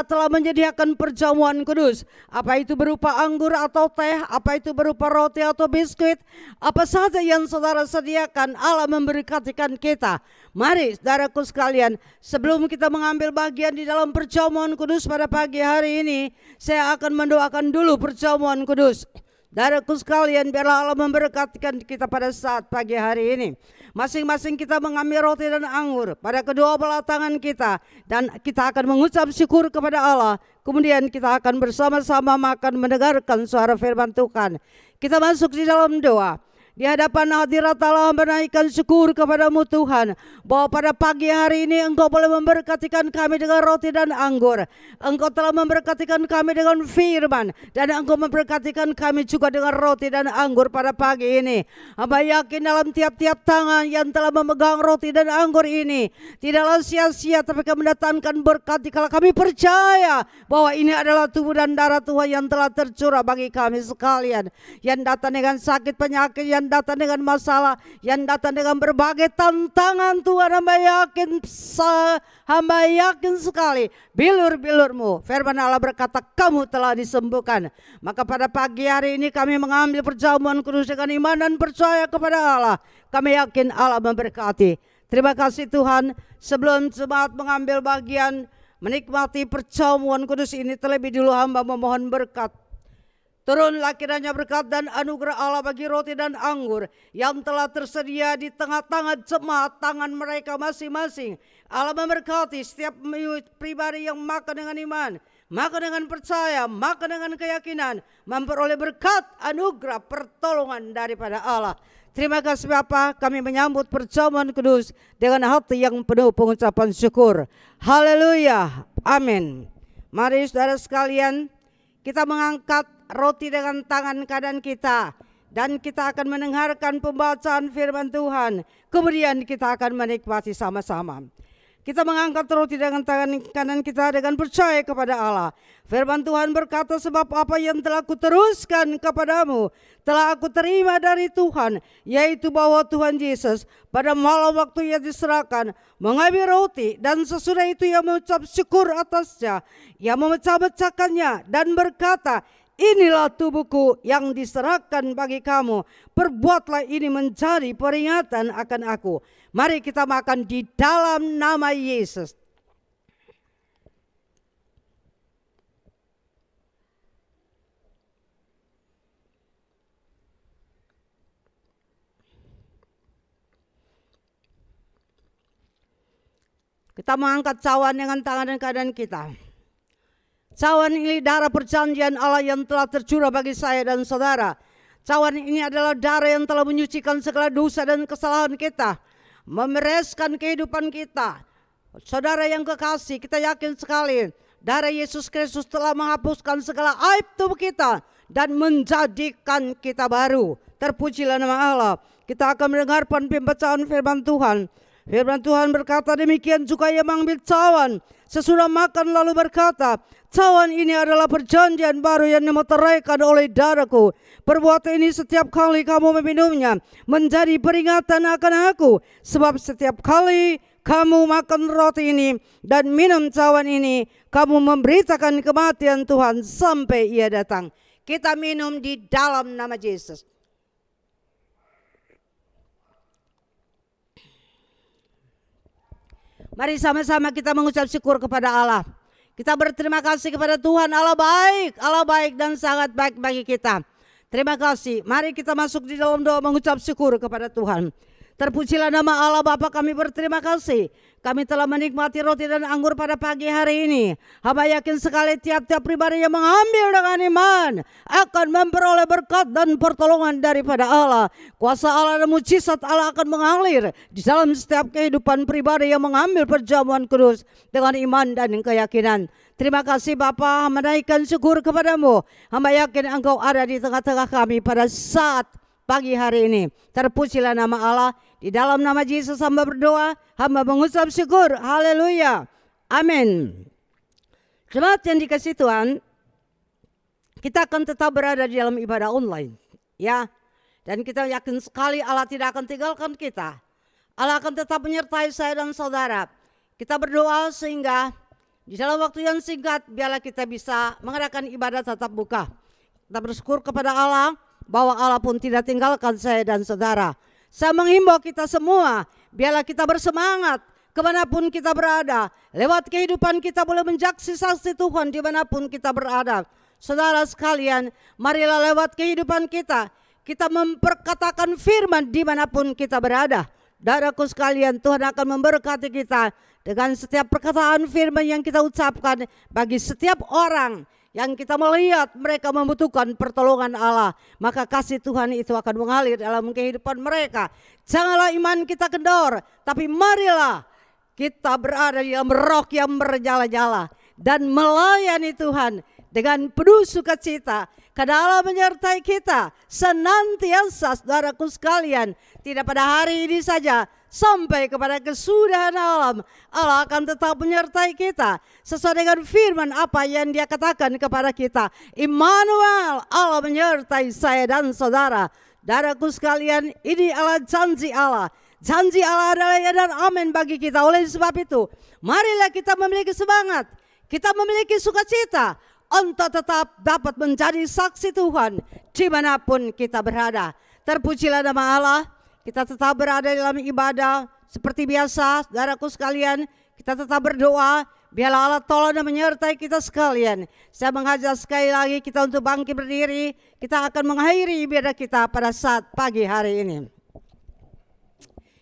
telah menyediakan perjamuan kudus. Apa itu berupa anggur atau teh, apa itu berupa roti atau biskuit, apa saja yang saudara sediakan, Allah memberkatikan kita. Mari saudaraku sekalian, sebelum kita mengambil bagian di dalam perjamuan kudus pada pagi hari ini, saya akan mendoakan dulu perjamuan kudus. Saudaraku sekalian, biarlah Allah memberkatikan kita pada saat pagi hari ini. Masing-masing kita mengambil roti dan anggur pada kedua belah tangan kita, dan kita akan mengucap syukur kepada Allah. Kemudian kita akan bersama-sama makan, mendengarkan suara firman Tuhan. Kita masuk di dalam doa. Di hadapan hadirat Allah menaikkan syukur kepadamu Tuhan, bahwa pada pagi hari ini Engkau boleh memberkatikan kami dengan roti dan anggur. Engkau telah memberkatikan kami dengan firman, dan Engkau memberkatikan kami juga dengan roti dan anggur pada pagi ini. Hamba yakin dalam tiap-tiap tangan yang telah memegang roti dan anggur ini tidaklah sia-sia, tapi akan mendatangkan berkat dikala kami percaya bahwa ini adalah tubuh dan darah Tuhan yang telah tercurah bagi kami sekalian, yang datang dengan sakit penyakit, yang datang dengan masalah, yang datang dengan berbagai tantangan. Tuhan, hamba yakin sekali bilur-bilurmu, firman Allah berkata kamu telah disembuhkan. Maka pada pagi hari ini kami mengambil perjamuan kudus dengan iman dan percaya kepada Allah. Kami yakin Allah memberkati. Terima kasih Tuhan. Sebelum jemaat mengambil bagian menikmati perjamuan kudus ini, terlebih dulu hamba memohon berkat. Turunlah kiranya berkat dan anugerah Allah bagi roti dan anggur yang telah tersedia di tengah-tengah jemaat, tangan mereka masing-masing. Allah memberkati setiap pribadi yang makan dengan iman, maka dengan percaya, maka dengan keyakinan memperoleh berkat, anugerah, pertolongan daripada Allah. Terima kasih Bapa, kami menyambut perjamuan kudus dengan hati yang penuh pengucapan syukur. Haleluya, amin. Mari saudara sekalian, kita mengangkat roti dengan tangan kanan kita dan kita akan mendengarkan pembacaan firman Tuhan. Kemudian kita akan menikmati sama-sama. Kita mengangkat roti dengan tangan kanan kita dengan percaya kepada Allah. Firman Tuhan berkata, sebab apa yang telah kuteruskan kepadamu telah aku terima dari Tuhan, yaitu bahwa Tuhan Yesus pada malam waktu ia diserahkan mengambil roti, dan sesudah itu ia mengucap syukur atasnya, ia memecah-mecahkannya dan berkata, inilah tubuhku yang diserahkan bagi kamu, perbuatlah ini menjadi peringatan akan aku. Mari kita makan di dalam nama Yesus. Kita mengangkat cawan dengan tangan kanan kita. Cawan ini darah perjanjian Allah yang telah tercurah bagi saya dan saudara. Cawan ini adalah darah yang telah menyucikan segala dosa dan kesalahan kita, memereskan kehidupan kita. Saudara yang kekasih, kita yakin sekali darah Yesus Kristus telah menghapuskan segala aib tubuh kita dan menjadikan kita baru. Terpujilah nama Allah. Kita akan mendengarkan pembacaan firman Tuhan. Firman Tuhan berkata, demikian juga ia mengambil cawan sesudah makan lalu berkata, cawan ini adalah perjanjian baru yang dimeteraikan oleh darahku. Perbuat ini setiap kali kamu meminumnya menjadi peringatan akan aku. Sebab setiap kali kamu makan roti ini dan minum cawan ini, kamu memberitakan kematian Tuhan sampai ia datang. Kita minum di dalam nama Yesus. Mari sama-sama kita mengucap syukur kepada Allah. Kita berterima kasih kepada Tuhan. Allah baik dan sangat baik bagi kita. Terima kasih. Mari kita masuk di dalam doa mengucap syukur kepada Tuhan. Terpujilah nama Allah Bapa, kami berterima kasih. Kami telah menikmati roti dan anggur pada pagi hari ini. Hamba yakin sekali tiap-tiap pribadi yang mengambil dengan iman akan memperoleh berkat dan pertolongan daripada Allah. Kuasa Allah dan mujizat Allah akan mengalir di dalam setiap kehidupan pribadi yang mengambil perjamuan kudus dengan iman dan keyakinan. Terima kasih Bapa, menaikkan syukur kepadamu. Hamba yakin Engkau ada di tengah-tengah kami pada saat pagi hari ini. Terpujilah nama Allah. Di dalam nama Yesus hamba berdoa, hamba mengucap syukur. Haleluya. Amin. Jemaat yang dikasihi Tuhan, kita akan tetap berada di dalam ibadah online, ya. Dan kita yakin sekali Allah tidak akan tinggalkan kita. Allah akan tetap menyertai saya dan saudara. Kita berdoa sehingga di dalam waktu yang singkat biarlah kita bisa mengadakan ibadah tatap muka. Kita bersyukur kepada Allah bahwa Allah pun tidak tinggalkan saya dan saudara. Saya menghimbau kita semua, biarlah kita bersemangat kemanapun kita berada. Lewat kehidupan kita boleh menjaksi saksi Tuhan dimanapun kita berada. Saudara sekalian, marilah lewat kehidupan kita, kita memperkatakan firman dimanapun kita berada. Saudaraku sekalian, Tuhan akan memberkati kita dengan setiap perkataan firman yang kita ucapkan bagi setiap orang yang kita melihat mereka membutuhkan pertolongan Allah, maka kasih Tuhan itu akan mengalir dalam kehidupan mereka. Janganlah iman kita kendor, tapi marilah kita berada di dalam roh yang bernyala-nyala dan melayani Tuhan dengan penuh sukacita. Karena Allah menyertai kita senantiasa, saudaraku sekalian, tidak pada hari ini saja, sampai kepada kesudahan alam. Allah akan tetap menyertai kita sesuai dengan firman apa yang Dia katakan kepada kita. Immanuel, Allah menyertai saya dan saudara. Saudaraku sekalian, ini adalah janji Allah. Janji Allah adalah ya dan amin bagi kita. Oleh sebab itu, marilah kita memiliki semangat, kita memiliki sukacita untuk tetap dapat menjadi saksi Tuhan dimanapun kita berada. Terpujilah nama Allah. Kita tetap berada dalam ibadah seperti biasa, saudaraku sekalian. Kita tetap berdoa, biarlah Allah tolong dan menyertai kita sekalian. Saya mengajak sekali lagi kita untuk bangkit berdiri. Kita akan mengakhiri ibadah kita pada saat pagi hari ini.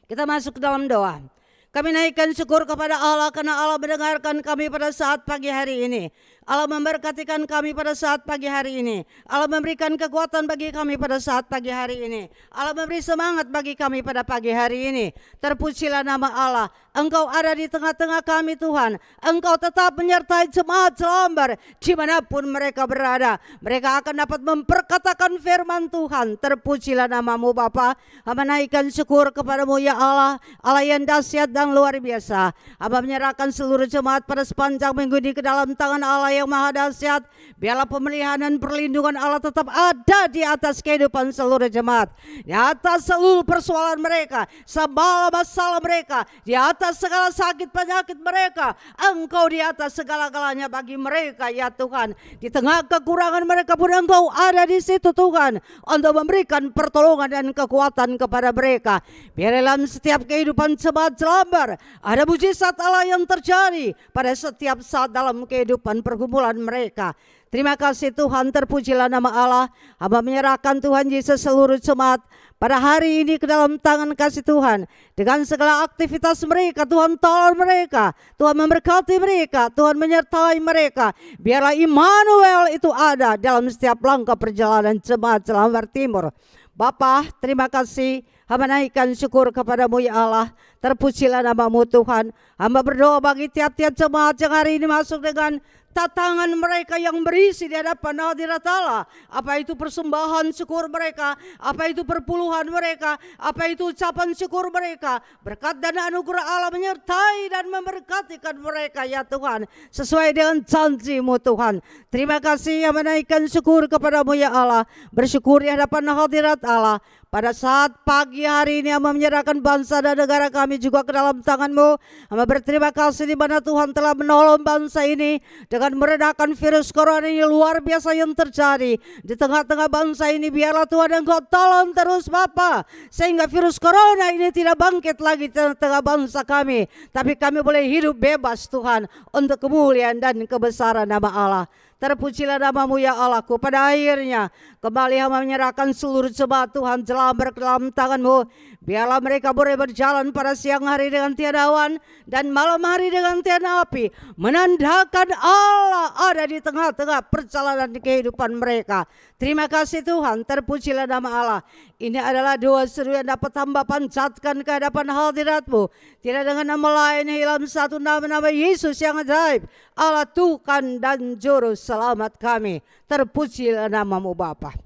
Kita masuk ke dalam doa. Kami naikkan syukur kepada Allah karena Allah mendengarkan kami pada saat pagi hari ini. Allah memberkatikan kami pada saat pagi hari ini. Allah memberikan kekuatan bagi kami pada saat pagi hari ini. Allah memberi semangat bagi kami pada pagi hari ini. Terpujilah nama Allah. Engkau ada di tengah-tengah kami Tuhan. Engkau tetap menyertai jemaat Jelambar dimanapun mereka berada. Mereka akan dapat memperkatakan firman Tuhan. Terpujilah namamu Bapa. Hamba naikkan syukur kepadamu ya Allah. Allah yang dahsyat dan luar biasa. Hamba menyerahkan seluruh jemaat pada sepanjang minggu ini ke dalam tangan Allah yang maha dahsyat. Biarlah pemeliharaan dan perlindungan Allah tetap ada di atas kehidupan seluruh jemaat, di atas seluruh persoalan mereka, segala masalah mereka, di atas segala sakit penyakit mereka. Engkau di atas segala-galanya bagi mereka ya Tuhan. Di tengah kekurangan mereka pun Engkau ada di situ Tuhan, untuk memberikan pertolongan dan kekuatan kepada mereka. Biar dalam setiap kehidupan jemaat Jelambar ada mujizat Allah yang terjadi pada setiap saat dalam kehidupan pergumulan mereka. Terima kasih Tuhan, terpujilah nama Allah. Hamba menyerahkan Tuhan Yesus seluruh jemaat pada hari ini ke dalam tangan kasih Tuhan. Dengan segala aktivitas mereka, Tuhan tolong mereka, Tuhan memberkati mereka, Tuhan menyertai mereka. Biarlah Immanuel itu ada dalam setiap langkah perjalanan jemaat Jelambar Timur. Bapa, terima kasih. Hamba naikkan syukur kepadamu ya Allah. Terpujilah namamu Tuhan. Hamba berdoa bagi tiap-tiap jemaat yang hari ini masuk dengan tatangan mereka yang berisi di hadapan hadirat Allah. Apa itu persembahan syukur mereka, apa itu perpuluhan mereka, apa itu ucapan syukur mereka. Berkat dan anugerah Allah menyertai dan memberkatikan mereka ya Tuhan, sesuai dengan janji-Mu Tuhan. Terima kasih yang menaikkan syukur kepadamu ya Allah. Bersyukur di hadapan hadirat Allah. Pada saat pagi hari ini Hamba menyerahkan bangsa dan negara kami juga ke dalam tangan-Mu. Hamba berterima kasih di mana Tuhan telah menolong bangsa ini dengan meredakan virus corona ini luar biasa yang terjadi di tengah-tengah bangsa ini. Biarlah Tuhan Engkau tolong terus Bapa, sehingga virus corona ini tidak bangkit lagi di tengah bangsa kami, tapi kami boleh hidup bebas Tuhan untuk kemuliaan dan kebesaran nama Allah. Terpujilah namamu ya Allahku. Pada akhirnya kembali Hamba menyerahkan seluruh jemaat Tuhan Jelambar ke dalam tangan-Mu. Biarlah mereka boleh berjalan pada siang hari dengan tiada awan dan malam hari dengan tiada api, menandakan Allah ada di tengah-tengah perjalanan kehidupan mereka. Terima kasih Tuhan, terpujilah nama Allah. Ini adalah doa seru yang dapat Hamba panjatkan ke hadapan hadirat-Mu, tidak dengan nama lain dalam satu nama Yesus yang ajaib, Allah Tuhan dan Juru Selamat kami. Terpujilah namamu Bapa.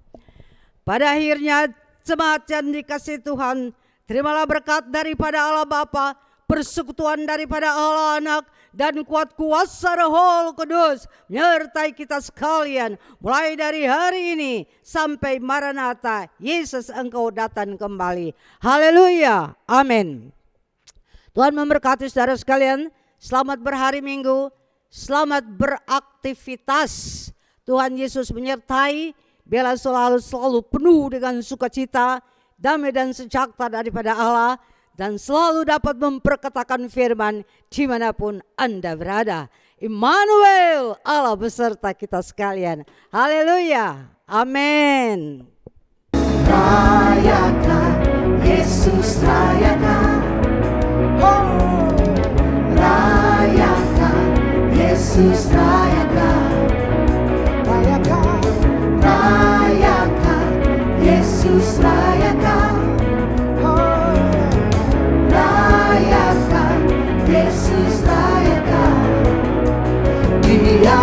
Pada akhirnya jemaat yang dikasihi Tuhan, terimalah berkat daripada Allah Bapa, persekutuan daripada Allah Anak, dan kuat kuasa Roh Kudus menyertai kita sekalian mulai dari hari ini sampai Maranatha, Yesus Engkau datang kembali. Haleluya, amin. Tuhan memberkati saudara sekalian. Selamat berhari Minggu, selamat beraktivitas. Tuhan Yesus menyertai. Biarlah selalu penuh dengan sukacita, damai dan sejahtera daripada Allah, dan selalu dapat memperkatakan firman dimanapun Anda berada. Immanuel, Allah beserta kita sekalian. Haleluya, amin. Rayakan, Yesus rayakan. Oh, rayakan, Yesus rayakan. Rayakan, rayakan, Yesus rayakan. Oh, rayakan, Yesus rayakan. Dia